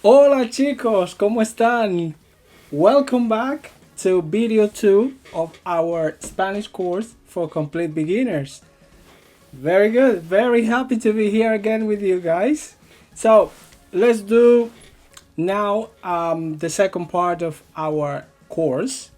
Hola chicos, ¿cómo están? Welcome back to video 2 of our Spanish course for complete beginners. Very good, very happy to be here again with you guys. So let's do now the second part of our course.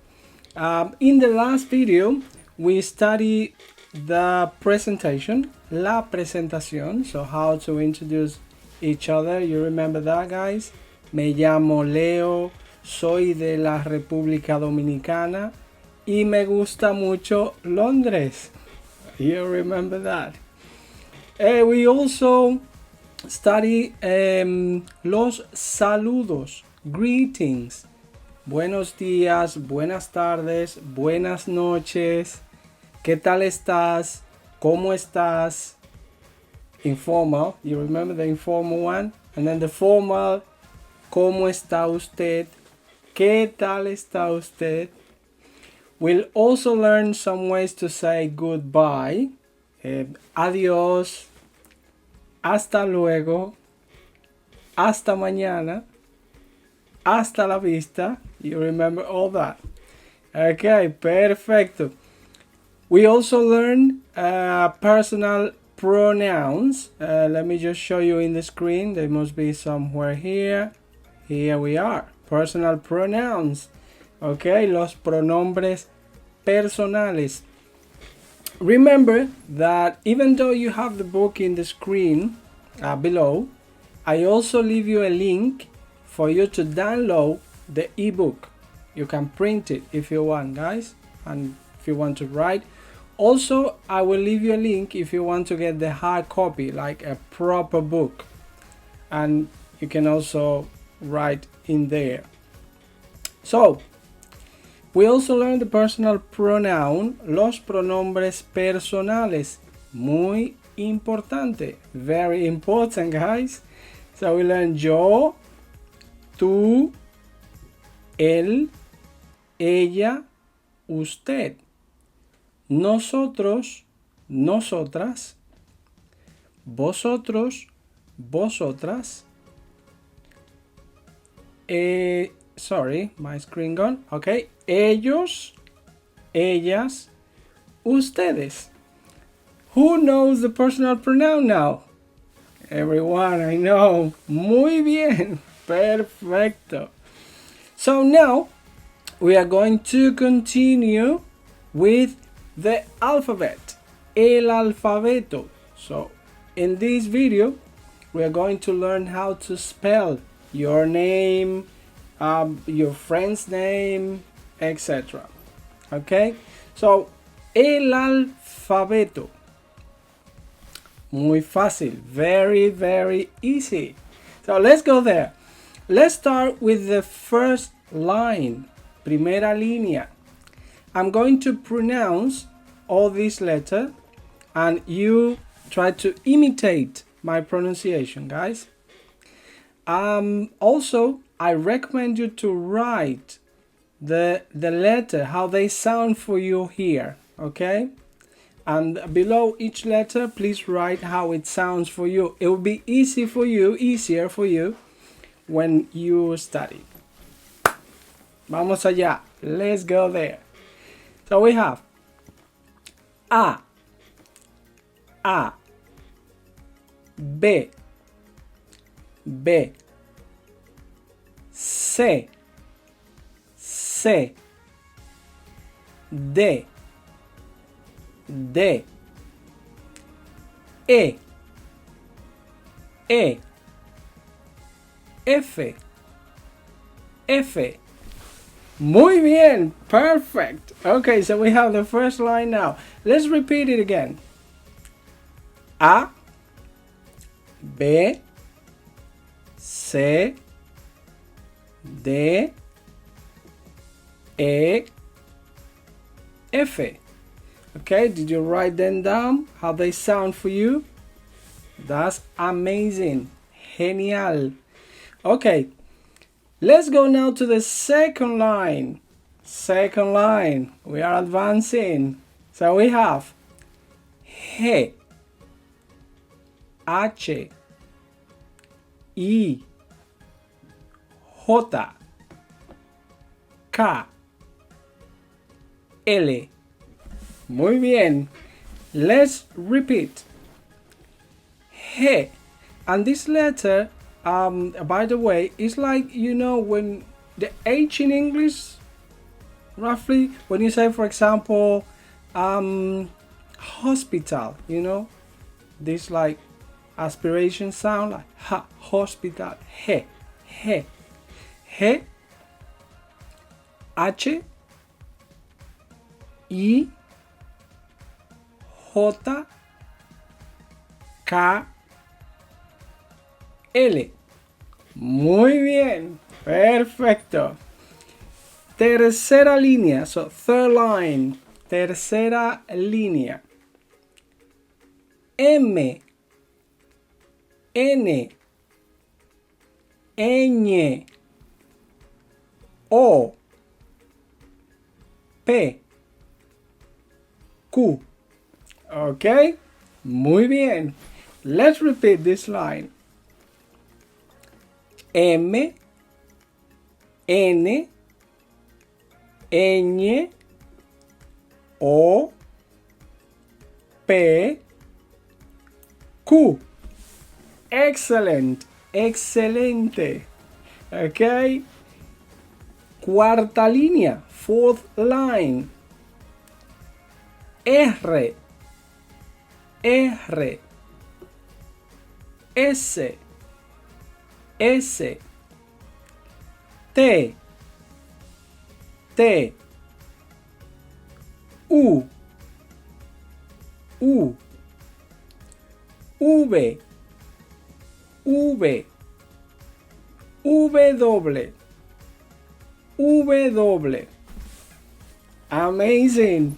In the last video, we studied the presentation, la presentación, so how to introduce each other. You remember that, guys? Me llamo Leo, soy de la República Dominicana y me gusta mucho Londres. You remember that? We also study los saludos, greetings. Buenos días, buenas tardes, buenas noches. ¿Qué tal estás? ¿Cómo estás? Informal. You remember the informal one? And then the formal. ¿Cómo está usted? ¿Qué tal está usted? We'll also learn some ways to say goodbye. Adiós. Hasta luego. Hasta mañana. Hasta la vista. You remember all that. Okay, perfecto. We also learn personal pronouns. Let me just show you in the screen. They must be somewhere here. Here we are. Personal pronouns. Okay, los pronombres personales. Remember that even though you have the book in the screen below, I also leave you a link for you to download the ebook. You can print it if you want, guys, and if you want to write. Also, I will leave you a link if you want to get the hard copy, like a proper book, and you can also write in there. So, we also learned the personal pronoun, los pronombres personales. Muy importante, very important, guys. So we learned yo, tú, él, ella, usted, nosotros, nosotras, vosotros, vosotras, sorry, my screen gone, okay, ellos, ellas, ustedes. Who knows the personal pronoun now? Everyone, I know. Muy bien, perfecto. So now we are going to continue with the alphabet, el alfabeto. So in this video, we are going to learn how to spell your name, your friend's name, etc. Okay? So, el alfabeto. Muy fácil. Very, very easy. So let's go there. Let's start with the first line. Primera línea. I'm going to pronounce all these letters and you try to imitate my pronunciation, guys. Also, I recommend you to write the letter, how they sound for you here, okay? And below each letter, please write how it sounds for you. It will be easier for you when you study. Vamos allá. Let's go there. So we have A, B, B, C, C, D, D, E, E, F, F. Muy bien, perfect. Okay, so we have the first line now. Let's repeat it again. A, B, C, D, E, F. Okay, did you write them down? How they sound for you? That's amazing. Genial. Okay, let's go now to the second line. Second line. We are advancing. So we have G, H, I, J, K, L. Muy bien. Let's repeat. G. And this letter, by the way, is like, you know, when the H in English, roughly, when you say, for example, hospital, you know, this like aspiration sound, like ha, hospital, he, he, he, H, I, J, K, L. Muy bien, perfecto. Tercera línea, so third line, tercera línea. M, N, Ñ, O, P, Q. Okay, muy bien. Let's repeat this line. M, N, Ñ, O, P, Q. Excellent, excelente. Okay. Cuarta línea, fourth line. R, R, S, S, T, T, U, U, V, V, W, W. Amazing.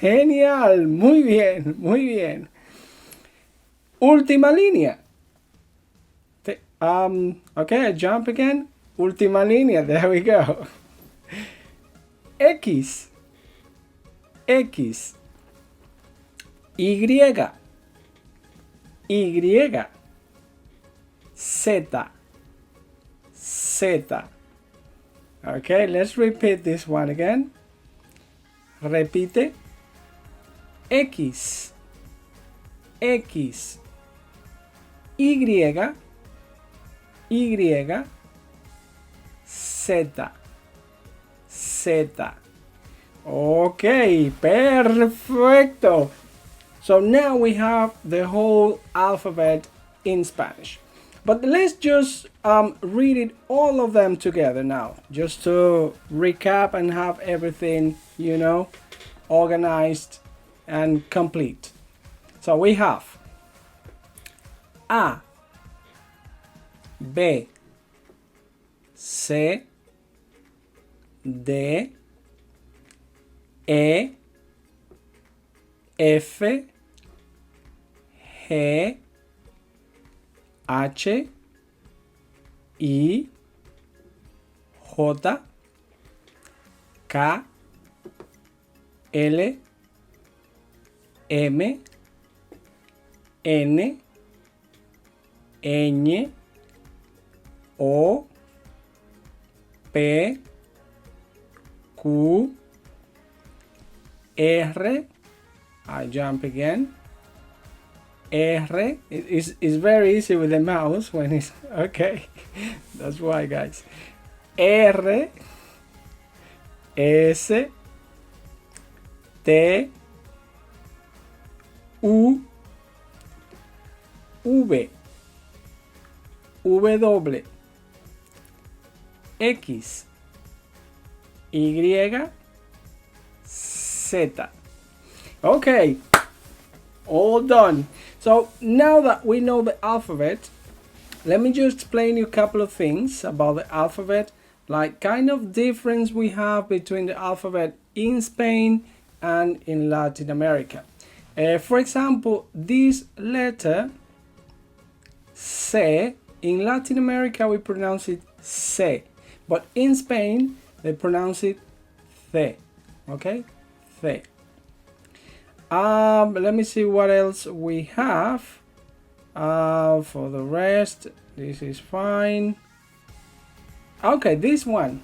Genial. Muy bien, muy bien. Última línea. Okay, I jump again. Última línea. There we go. X, X, Y, Y, Z, Z. Okay, let's repeat this one again. Repite. X, X, Y, Y, Z, Z. Okay, perfecto. So now we have the whole alphabet in Spanish. But let's just read it all of them together now, just to recap and have everything, you know, organized and complete. So we have A, B, C, D, E, F, G, H, I, J, K, L, M, N, Ñ, O, P, Q, R. I jump again. R. It's very easy with the mouse when it's okay. That's why, guys. R, S, T, U, V, W, X, Y, Z. Okay, all done. So now that we know the alphabet, let me just explain you a couple of things about the alphabet, like kind of difference we have between the alphabet in Spain and in Latin America. For example, this letter C, in Latin America we pronounce it C, but in Spain they pronounce it C. Okay, C. Let me see what else we have. For the rest, this is fine. Okay, this one.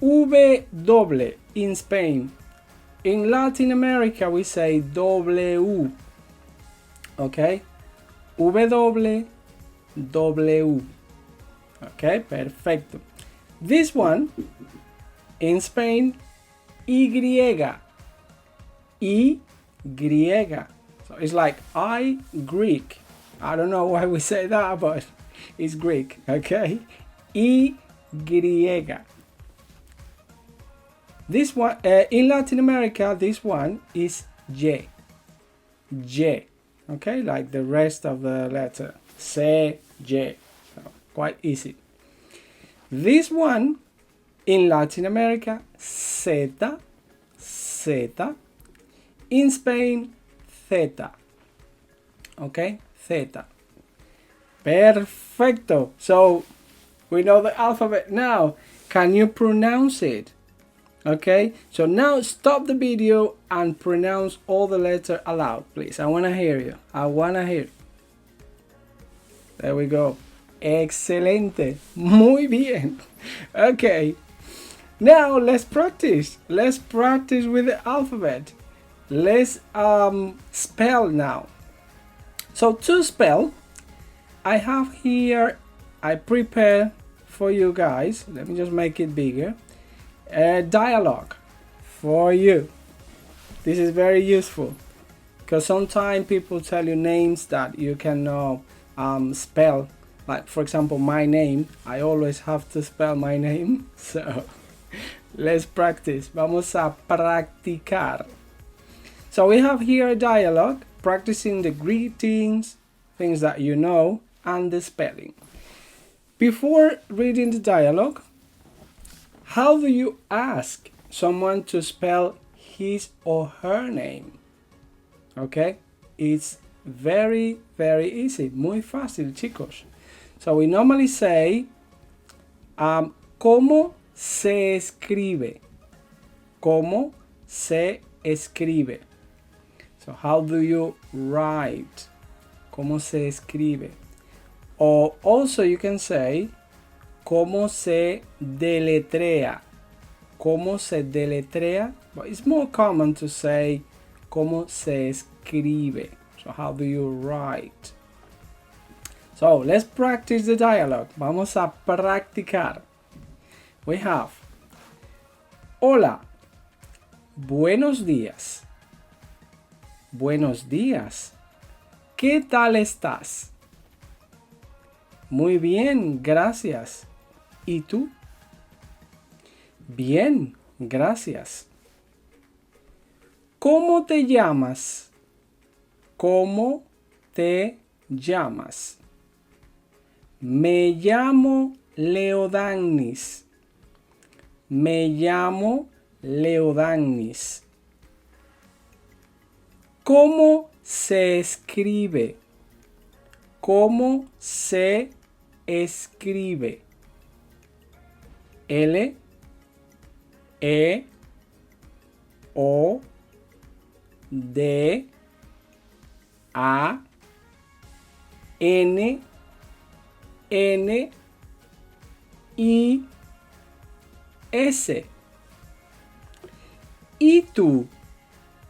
W in Spain. In Latin America, we say W. Okay? W. Okay, perfecto. This one, in Spain, Y. So it's like I Greek. I don't know why we say that, but it's Greek. Okay? Y. This one, in Latin America, this one is Y. Okay, like the rest of the letter. C, Y. So, quite easy. This one, in Latin America, Z. In Spain, Z. Okay, Z. Perfecto. So, we know the alphabet now. Can you pronounce it? Okay, so now stop the video and pronounce all the letters aloud, please. I want to hear you. I want to hear. There we go. Excelente. Muy bien. Okay, now let's practice. Let's practice with the alphabet. Let's spell now. So to spell, I have here, I prepare for you guys. Let me just make it bigger. A dialogue for you. This is very useful because sometimes people tell you names that you cannot spell. Like for example, my name. I always have to spell my name. So let's practice. Vamos a practicar. So we have here a dialogue practicing the greetings, things that you know, and the spelling. Before reading the dialogue, how do you ask someone to spell his or her name? Okay, it's very, very easy. Muy fácil, chicos. So we normally say, ¿cómo se escribe? ¿Cómo se escribe? So how do you write? ¿Cómo se escribe? Or also you can say, ¿cómo se deletrea? ¿Cómo se deletrea? But it's more common to say, ¿cómo se escribe? So how do you write? So let's practice the dialogue. Vamos a practicar. We have, hola, buenos días. Buenos días. ¿Qué tal estás? Muy bien, gracias. ¿Y tú? Bien, gracias. ¿Cómo te llamas? ¿Cómo te llamas? Me llamo Leodanis. Me llamo Leodanis. ¿Cómo se escribe? ¿Cómo se escribe? L, E, O, D, A, N, N, I, S. ¿Y tú?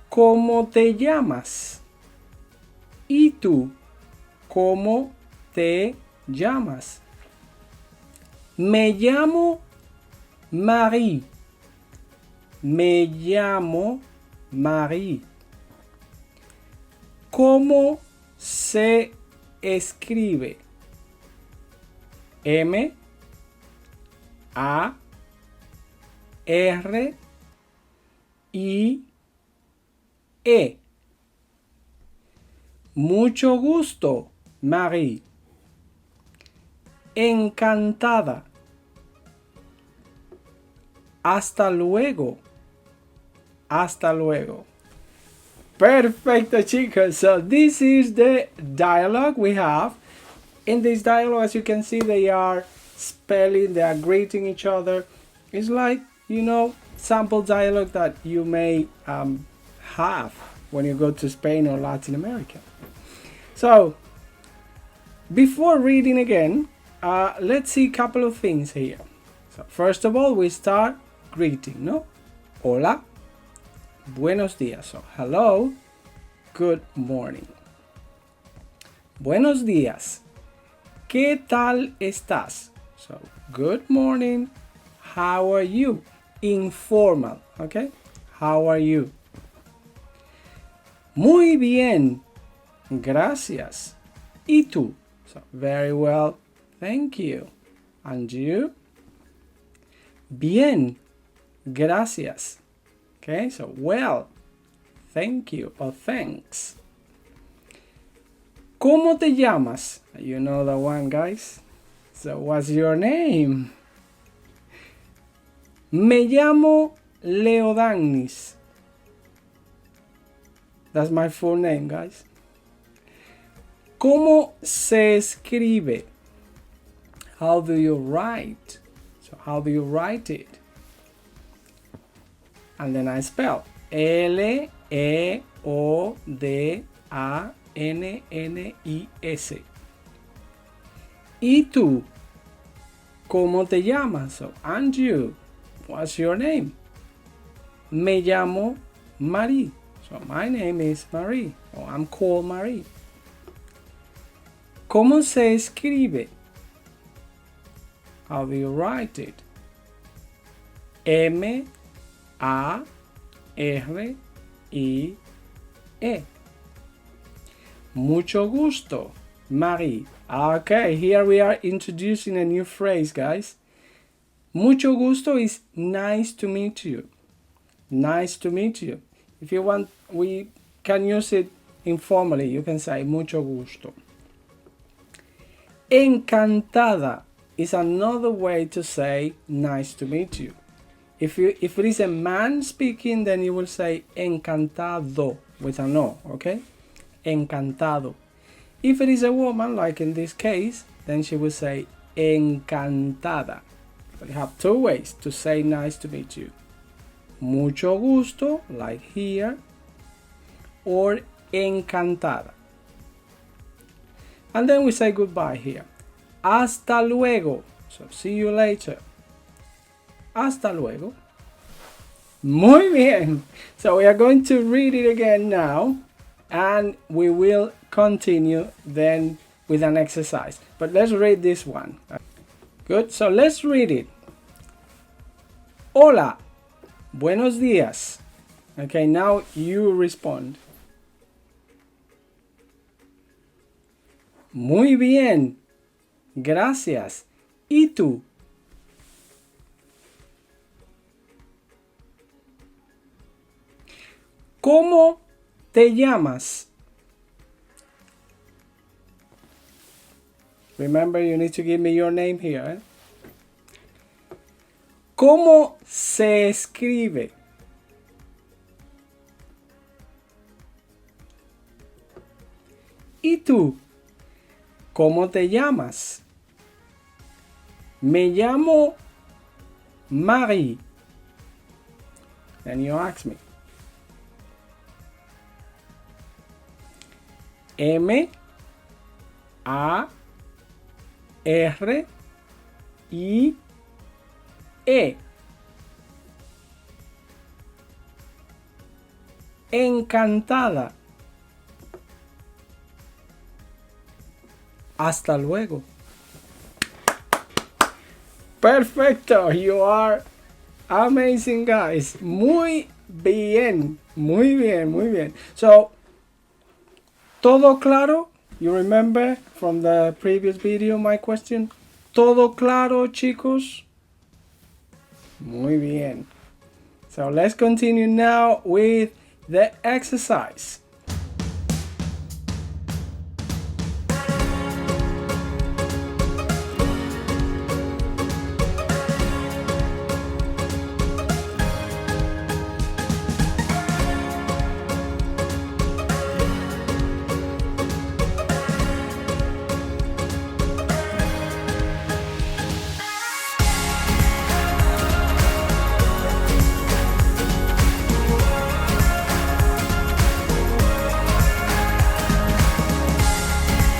¿Cómo te llamas? ¿Y tú? ¿Cómo te llamas? Me llamo Marie. Me llamo Marie. ¿Cómo se escribe? M, A, R, I, E. Mucho gusto, Marie. Encantada. Hasta luego. Hasta luego. Perfecto, chicos. So this is the dialogue we have. In this dialogue, as you can see, they are spelling, they are greeting each other. It's like, you know, sample dialogue that you may have when you go to Spain or Latin America. So, before reading again, let's see a couple of things here. So first of all, we start greeting, no? Hola, buenos días. So hello, good morning. Buenos días. ¿Qué tal estás? So good morning. How are you? Informal, okay? How are you? Muy bien. Gracias. ¿Y tú? So very well. Thank you. And you? Bien. Gracias. Okay, so well. Thank you or thanks. ¿Cómo te llamas? You know the one, guys. So what's your name? Me llamo Leodanis. That's my full name, guys. ¿Cómo se escribe? How do you write? So how do you write it? And then I spell Leodannis. ¿Y tú? ¿Cómo te llamas? So, and you? What's your name? Me llamo Marie. So my name is Marie. Or I'm called Marie. ¿Cómo se escribe? How do you write it? M-A-R-I-E. Mucho gusto, Marie. Okay, here we are introducing a new phrase, guys. Mucho gusto is nice to meet you. Nice to meet you. If you want, we can use it informally. You can say mucho gusto. Encantada is another way to say nice to meet you. If it is a man speaking, then you will say encantado with an O, okay? Encantado. If it is a woman, like in this case, then she will say encantada. But you have two ways to say nice to meet you. Mucho gusto, like here, or encantada. And then we say goodbye here. Hasta luego. So see you later. Hasta luego. Muy bien. So we are going to read it again now, and we will continue then with an exercise. But let's read this one. Good. So let's read it. Hola. Buenos días. Okay, now you respond. Muy bien. Gracias. ¿Y tú? ¿Cómo te llamas? Remember, you need to give me your name here. ¿Cómo se escribe? ¿Y tú? ¿Cómo te llamas? Me llamo Marie. Then you ask me. M-A-R-I-E. Encantada. Hasta luego. Perfecto. You are amazing, guys. Muy bien. Muy bien, muy bien. So, ¿todo claro? You remember from the previous video my question? ¿Todo claro, chicos? Muy bien. So let's continue now with the exercise.